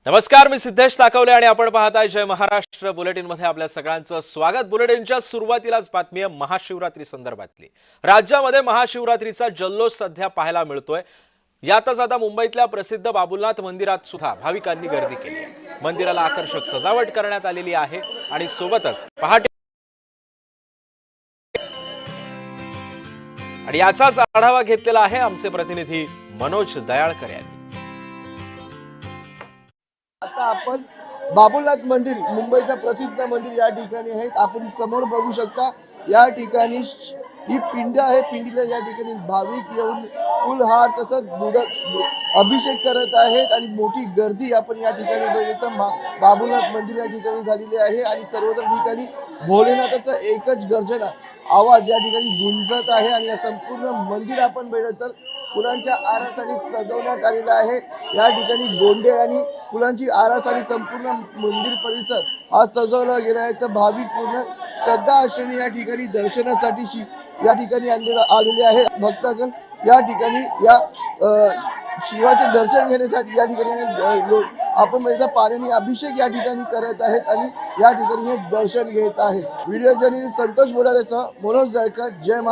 नमस्कार, मी सिद्धेश ताकवले आणि आपण पाहताय जय महाराष्ट्र बुलेटिन मध्ये आपल्या सगळ्यांचं स्वागत। बुलेटिनच्या सुरुवातीलाच बातमी आहे महाशिवरात्री संदर्भातली। राज्यामध्ये महाशिवरात्रीचा जल्लोष सध्या पाहायला मिळतोय। यातच आता मुंबईतल्या प्रसिद्ध बाबुलनाथ मंदिरात सुद्धा भाविकांनी गर्दी केली आहे। मंदिराला आकर्षक सजावट करण्यात आलेली आहे आणि सोबतच पहाटे आणि याचाच आढावा घेतलेला आहे आमचे प्रतिनिधी मनोज दयाळकर यांनी। आता आपण बाबुलनाथ मंदिर, मुंबईचं प्रसिद्ध मंदिर या ठिकाणी आहे। आपण समोर बघू शकता, या ठिकाणी ही पिंड आहे। पिंडीला या ठिकाणी भाविक येऊन फुलहार तसंच अभिषेक करत आहेत आणि मोठी गर्दी आपण या ठिकाणी बघतो। बाबुलनाथ मंदिर या ठिकाणी झालेली आहे आणि सर्वत्र ठिकाणी भोलेनाथाचा एकच गर्जना आवाज या ठिकाणी गुंजत आहे आणि संपूर्ण मंदिर आपण बघितलं तर फुलांच्या आरासाने सजवण्यात आलेलं आहे। या ठिकाणी गोंडे आणि फुलांची आरास आणि संपूर्ण मंदिर परिसर हा सजवला गेला आहे। तर भाविक पूर्ण श्रद्धा आश्रमी या ठिकाणी दर्शनासाठी या ठिकाणी आलेले आहे। भक्तगण या ठिकाणी या शिवाचे दर्शन घेण्यासाठी या ठिकाणी आपण बघितलं पाण्याने अभिषेक या ठिकाणी करत आहेत आणि या ठिकाणी हे दर्शन घेत आहेत। व्हिडिओ जर्नलिस्ट संतोष बोडारेसह मनोज दयाळकर, जय महाराष्ट्र।